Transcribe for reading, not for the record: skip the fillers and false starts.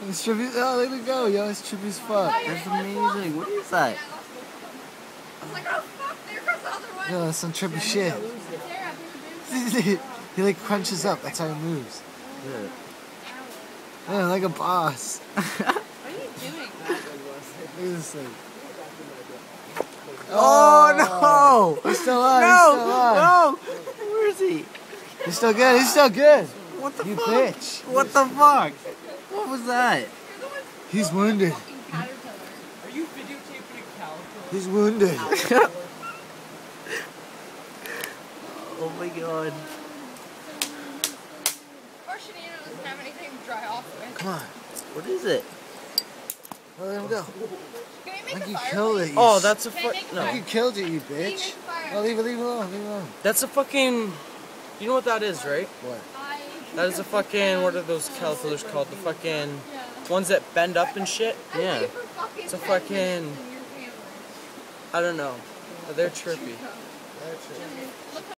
It's trippy. Oh, look at it go, yo. It's trippy as fuck. That's amazing. What is that? I was like, oh fuck, there goes the other one. Yo, that's some trippy shit. He like crunches up. That's how he moves. Good. Yeah, like a boss. What are you doing? Look at this thing. Oh, no! He's still alive. No! He's still alive. No! Where is he? He's still good. He's still good. What the You fuck? bitch. What the fuck? What was that? He's wounded. Are you videotaping a caterpillar? He's wounded. Oh my god. Or Shanina doesn't have anything to dry off with. Come on. What is it? Let him go. Can I make Like a you fire? killed please? it. Oh, that's a Can I fuck. make a No. You killed it, you Can you bitch. make a fire? Oh, leave it alone. Leave it alone. That's a fucking... You know what that is, right? What? That is a fucking... What are those caterpillars called? The fucking... Ones that bend up and shit? Yeah. It's a fucking... I don't know. But they're trippy. That's it.